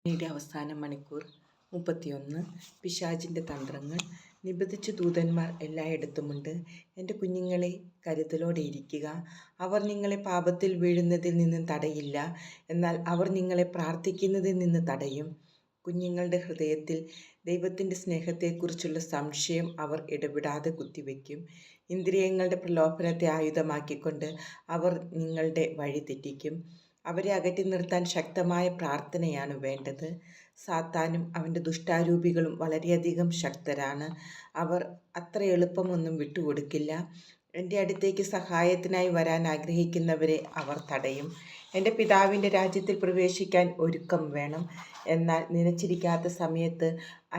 യുടെ അവസാന മണിക്കൂർ 31. പിശാചിൻ്റെ തന്ത്രങ്ങൾ. നിബന്ധിച്ച ദൂതന്മാർ എല്ലായിടത്തുമുണ്ട്. എൻ്റെ കുഞ്ഞുങ്ങളെ, കരുതലോടെ ഇരിക്കുക. അവർ നിങ്ങളെ പാപത്തിൽ വീഴുന്നതിൽ നിന്ന് തടയില്ല, എന്നാൽ അവർ നിങ്ങളെ പ്രാർത്ഥിക്കുന്നതിൽ നിന്ന് തടയും. കുഞ്ഞുങ്ങളുടെ ഹൃദയത്തിൽ ദൈവത്തിൻ്റെ സ്നേഹത്തെക്കുറിച്ചുള്ള സംശയം അവർ ഇടപെടാതെ കുത്തിവെക്കും. ഇന്ദ്രിയങ്ങളുടെ പ്രലോഭനത്തെ ആയുധമാക്കിക്കൊണ്ട് അവർ നിങ്ങളുടെ വഴി തെറ്റിക്കും. അവരെ അകറ്റി നിർത്താൻ ശക്തമായ പ്രാർത്ഥനയാണ് വേണ്ടത്. സാത്താനും അവൻ്റെ ദുഷ്ടാരൂപികളും വളരെയധികം ശക്തരാണ്. അവർ അത്ര എളുപ്പമൊന്നും വിട്ടുകൊടുക്കില്ല. എൻ്റെ അടുത്തേക്ക് സഹായത്തിനായി വരാൻ ആഗ്രഹിക്കുന്നവരെ അവർ തടയും. എൻ്റെ പിതാവിൻ്റെ രാജ്യത്തിൽ പ്രവേശിക്കാൻ ഒരുക്കം വേണം. എന്നാൽ നനച്ചിരിക്കാത്ത സമയത്ത്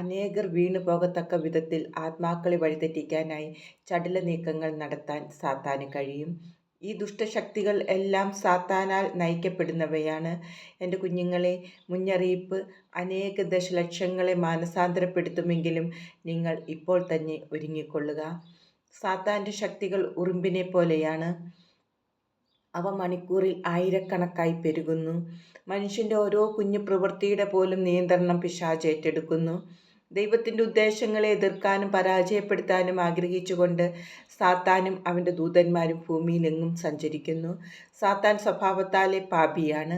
അനേകർ വീണു പോകത്തക്ക വിധത്തിൽ ആത്മാക്കളെ വഴിതെറ്റിക്കാനായി ചടുല നീക്കങ്ങൾ നടത്താൻ സാത്താന് കഴിയും. ഈ ദുഷ്ടശക്തികൾ എല്ലാം സാത്താനാൽ നയിക്കപ്പെടുന്നവയാണ്. എൻ്റെ കുഞ്ഞുങ്ങളെ, മുന്നറിയിപ്പ് അനേക ദശലക്ഷങ്ങളെ മാനസാന്തരപ്പെടുത്തുമെങ്കിലും നിങ്ങൾ ഇപ്പോൾ തന്നെ ഒരുങ്ങിക്കൊള്ളുക. സാത്താൻ്റെ ശക്തികൾ ഉറുമ്പിനെ പോലെയാണ്. അവ മണിക്കൂറിൽ ആയിരക്കണക്കായി പെരുകുന്നു. മനുഷ്യൻ്റെ ഓരോ കുഞ്ഞു പ്രവൃത്തിയുടെ പോലും നിയന്ത്രണം പിശാച് ഏറ്റെടുക്കുന്നു. ദൈവത്തിൻ്റെ ഉദ്ദേശങ്ങളെ എതിർക്കാനും പരാജയപ്പെടുത്താനും ആഗ്രഹിച്ചുകൊണ്ട് സാത്താനും അവൻ്റെ ദൂതന്മാരും ഭൂമിയിലെങ്ങും സഞ്ചരിക്കുന്നു. സാത്താൻ സ്വഭാവത്താലെ പാപിയാണ്.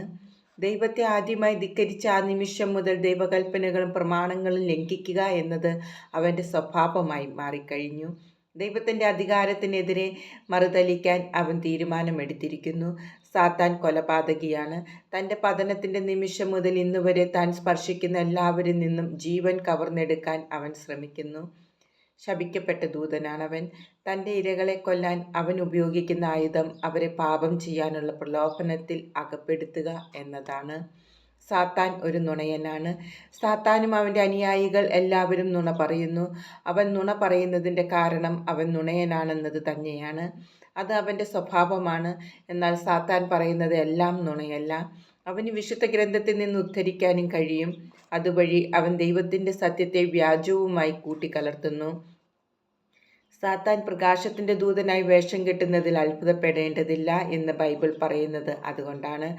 ദൈവത്തെ ആദ്യമായി ധിക്കരിച്ച ആ നിമിഷം മുതൽ ദൈവകൽപ്പനകളും പ്രമാണങ്ങളും ലംഘിക്കുക എന്നത് അവൻ്റെ സ്വഭാവമായി മാറിക്കഴിഞ്ഞു. ദൈവത്തിൻ്റെ അധികാരത്തിനെതിരെ മറുതലിക്കാൻ അവൻ തീരുമാനമെടുത്തിരിക്കുന്നു. സാത്താൻ കൊലപാതകിയാണ്. തൻ്റെ പതനത്തിൻ്റെ നിമിഷം മുതൽ ഇന്നുവരെ താൻ സ്പർശിക്കുന്ന എല്ലാവരിൽ നിന്നും ജീവൻ കവർന്നെടുക്കാൻ അവൻ ശ്രമിക്കുന്നു. ശപിക്കപ്പെട്ട ദൂതനാണവൻ. തൻ്റെ ഇരകളെ കൊല്ലാൻ അവൻ ഉപയോഗിക്കുന്ന ആയുധം അവരെ പാപം ചെയ്യാനുള്ള പ്രലോഭനത്തിൽ അകപ്പെടുത്തുക എന്നതാണ്. സാത്താൻ ഒരു നുണയനാണ്. സാത്താനും അവൻ്റെ അനുയായികൾ എല്ലാവരും നുണ പറയുന്നു. അവൻ നുണ പറയുന്നതിൻ്റെ കാരണം അവൻ നുണയനാണെന്നത് തന്നെയാണ്. അത് അവൻ്റെ സ്വഭാവമാണ്. എന്നാൽ സാത്താൻ പറയുന്നത് എല്ലാം നുണയല്ല. അവന് വിശുദ്ധ ഗ്രന്ഥത്തിൽ നിന്ന് ഉദ്ധരിക്കാനും കഴിയും. അതുവഴി അവൻ ദൈവത്തിൻ്റെ സത്യത്തെ വ്യാജവുമായി കൂട്ടിക്കലർത്തുന്നു. സാത്താൻ പ്രകാശത്തിൻ്റെ ദൂതനായി വേഷം കെട്ടുന്നതിൽ അത്ഭുതപ്പെടേണ്ടതില്ല എന്ന് ബൈബിൾ പറയുന്നത് അതുകൊണ്ടാണ്.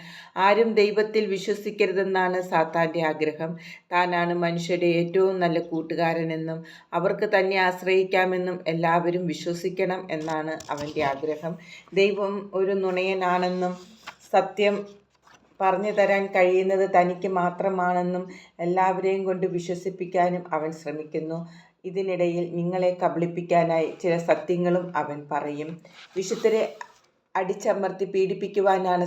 ആരും ദൈവത്തിൽ വിശ്വസിക്കരുതെന്നാണ് സാത്താൻ്റെ ആഗ്രഹം. താനാണ് മനുഷ്യരുടെ ഏറ്റവും നല്ല കൂട്ടുകാരനെന്നും അവർക്ക് തന്നെ ആശ്രയിക്കാമെന്നും എല്ലാവരും വിശ്വസിക്കണം എന്നാണ് അവൻ്റെ ആഗ്രഹം. ദൈവം ഒരു നുണയനാണെന്നും സത്യം പറഞ്ഞു തരാൻ കഴിയുന്നത് തനിക്ക് മാത്രമാണെന്നും എല്ലാവരെയും കൊണ്ട് വിശ്വസിപ്പിക്കാനും അവൻ ശ്രമിക്കുന്നു. ഇതിനിടയിൽ നിങ്ങളെ കബളിപ്പിക്കാനായി ചില സത്യങ്ങളും അവൻ പറയും. വിശുദ്ധരെ അടിച്ചമർത്തി പീഡിപ്പിക്കുന്നവനാണ്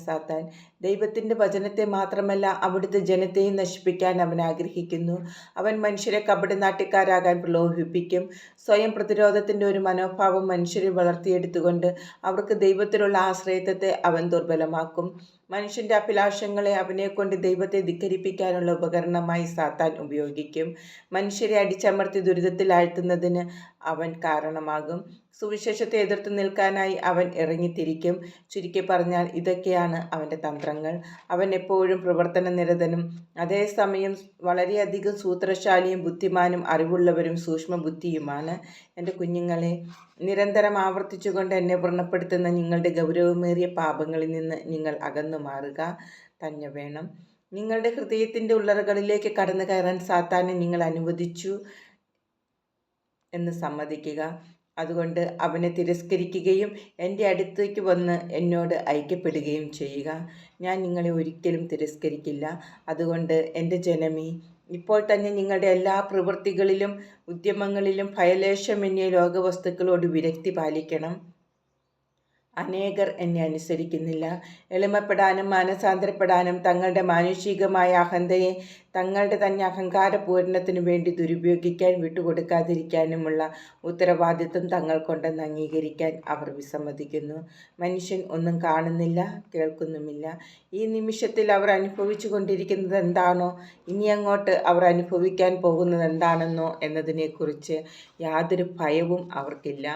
സാത്താൻ. ദൈവത്തിൻ്റെ വചനത്തെ മാത്രമല്ല അവിടുത്തെ ജനത്തെയും നശിപ്പിക്കാൻ അവൻ ആഗ്രഹിക്കുന്നു. അവൻ മനുഷ്യരെ കപടനാട്യക്കാരാകാൻ പ്രലോഭിപ്പിക്കും. സ്വയം പ്രതിരോധത്തിൻ്റെ ഒരു മനോഭാവം മനുഷ്യരെ വളർത്തിയെടുത്തുകൊണ്ട് അവർക്ക് ദൈവത്തിലുള്ള ആശ്രയത്വത്തെ അവൻ ദുർബലമാക്കും. മനുഷ്യൻ്റെ അഭിലാഷങ്ങളെ അവനെക്കൊണ്ട് ദൈവത്തെ ധിക്കരിപ്പിക്കാനുള്ള ഉപകരണമായി സാത്താൻ ഉപയോഗിക്കും. മനുഷ്യരെ അടിച്ചമർത്തി ദുരിതത്തിലാഴ്ത്തുന്നതിന് അവൻ കാരണമാകും. സുവിശേഷത്തെ എതിർത്ത് നിൽക്കാനായി അവൻ ഇറങ്ങിത്തിരിക്കും. ചുരുക്കി പറഞ്ഞാൽ ഇതൊക്കെയാണ് അവൻ്റെ തന്ത്രങ്ങൾ. അവൻ എപ്പോഴും പ്രവർത്തന നിരതനും അതേസമയം വളരെയധികം സൂത്രശാലിയും ബുദ്ധിമാനും അറിവുള്ളവരും സൂക്ഷ്മബുദ്ധിയുമാണ്. എൻ്റെ കുഞ്ഞുങ്ങളെ, നിരന്തരം ആവർത്തിച്ചുകൊണ്ട് എന്നെ വ്രണപ്പെടുത്തുന്ന നിങ്ങളുടെ ഗൗരവമേറിയ പാപങ്ങളിൽ നിന്ന് നിങ്ങൾ അകന്നു മാറുക തന്നെ വേണം. നിങ്ങളുടെ ഹൃദയത്തിൻ്റെ ഉള്ളറകളിലേക്ക് കടന്നു കയറാൻ സാത്താനെ നിങ്ങൾ അനുവദിച്ചു എന്ന് സമ്മതിക്കുക. അതുകൊണ്ട് അവനെ തിരസ്കരിക്കുകയും എൻ്റെ അടുത്തേക്ക് വന്ന് എന്നോട് ഐക്യപ്പെടുകയും ചെയ്യുക. ഞാൻ നിങ്ങളെ ഒരിക്കലും തിരസ്കരിക്കില്ല. അതുകൊണ്ട് എൻ്റെ ജനമേ, ഇപ്പോൾ തന്നെ നിങ്ങളുടെ എല്ലാ പ്രവൃത്തികളിലും ഉദ്യമങ്ങളിലും ഭയലേശമന്യേ ലോകവസ്തുക്കളോട് വിരക്തി പാലിക്കണം. അനേകർ എന്നെ അനുസരിക്കുന്നില്ല. എളിമപ്പെടാനും മാനസാന്തരപ്പെടാനും തങ്ങളുടെ മാനുഷികമായ അഹന്തയെ തങ്ങളുടെ തന്നെ അഹങ്കാരപൂരണത്തിനു വേണ്ടി ദുരുപയോഗിക്കാൻ വിട്ടുകൊടുക്കാതിരിക്കാനുമുള്ള ഉത്തരവാദിത്വം തങ്ങൾക്കൊണ്ടെന്ന് അംഗീകരിക്കാൻ അവർ വിസമ്മതിക്കുന്നു. മനുഷ്യൻ ഒന്നും കാണുന്നില്ല, കേൾക്കുന്നുമില്ല. ഈ നിമിഷത്തിൽ അവർ അനുഭവിച്ചു കൊണ്ടിരിക്കുന്നത് എന്താണോ, ഇനി അങ്ങോട്ട് അവർ അനുഭവിക്കാൻ പോകുന്നത് എന്താണെന്നോ എന്നതിനെക്കുറിച്ച് യാതൊരു ഭയവും അവർക്കില്ല.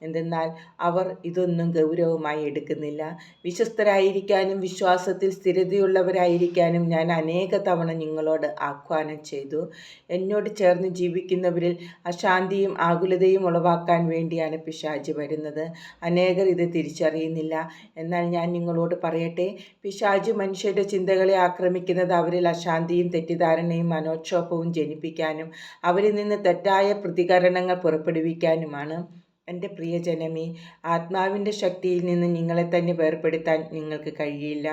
എന്തെന്നാൽ അവർ ഇതൊന്നും ഗൗരവമായി എടുക്കുന്നില്ല. വിശ്വസ്തരായിരിക്കാനും വിശ്വാസത്തിൽ സ്ഥിരതയുള്ളവരായിരിക്കാനും ഞാൻ അനേക തവണ നിങ്ങളോട് ആഹ്വാനം ചെയ്തു. എന്നോട് ചേർന്ന് ജീവിക്കുന്നവരിൽ അശാന്തിയും ആകുലതയും ഉളവാക്കാൻ വേണ്ടിയാണ് പിശാച് വരുന്നത്. അനേകർ ഇത് തിരിച്ചറിയുന്നില്ല. എന്നാൽ ഞാൻ നിങ്ങളോട് പറയട്ടെ, പിശാച് മനുഷ്യരുടെ ചിന്തകളെ ആക്രമിക്കുന്നത് അവരിൽ അശാന്തിയും തെറ്റിദ്ധാരണയും മനോക്ഷോഭവും ജനിപ്പിക്കാനും അവരിൽ നിന്ന് തെറ്റായ പ്രതികരണങ്ങൾ പുറപ്പെടുവിക്കാനുമാണ്. എൻ്റെ പ്രിയജനമേ, ആത്മാവിൻ്റെ ശക്തിയിൽ നിന്ന് നിങ്ങളെ തന്നെ വേർപെടുത്താൻ നിങ്ങൾക്ക് കഴിയില്ല.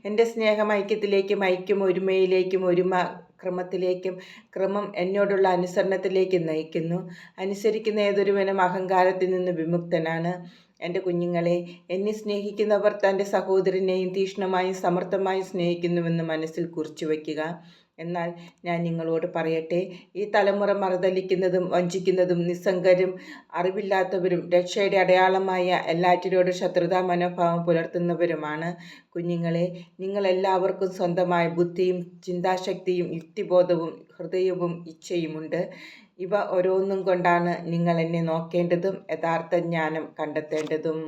എൻ്റെ സ്നേഹം ഐക്യത്തിലേക്കും, ഐക്യം ഒരുമയിലേക്കും, ഒരുമ ക്രമത്തിലേക്കും, ക്രമം എന്നോടുള്ള അനുസരണത്തിലേക്കും നയിക്കുന്നു. അനുസരിക്കുന്ന ഏതൊരുവനും അഹങ്കാരത്തിൽ നിന്ന് വിമുക്തനാണ്. എൻ്റെ കുഞ്ഞുങ്ങളെ, എന്നെ സ്നേഹിക്കുന്നവർ തൻ്റെ സഹോദരനെയും തീക്ഷ്ണമായും സമർത്ഥമായും സ്നേഹിക്കുന്നുവെന്ന് മനസ്സിൽ കുറിച്ചു വയ്ക്കുക. എന്നാൽ ഞാൻ നിങ്ങളോട് പറയട്ടെ, ഈ തലമുറ മറുതലിക്കുന്നതും വഞ്ചിക്കുന്നതും നിസ്സംഗരും അറിവില്ലാത്തവരും രക്ഷയുടെ അടയാളമായ എല്ലാറ്റിനോടും ശത്രുതാ മനോഭാവം പുലർത്തുന്നവരുമാണ്. കുഞ്ഞുങ്ങളെ, നിങ്ങളെല്ലാവർക്കും സ്വന്തമായ ബുദ്ധിയും ചിന്താശക്തിയും യുക്തിബോധവും ഹൃദയവും ഇച്ഛയുമുണ്ട്. ഇവ ഓരോന്നും കൊണ്ടാണ് നിങ്ങൾ എന്നെ നോക്കേണ്ടതും യഥാർത്ഥ ജ്ഞാനം കണ്ടെത്തേണ്ടതും.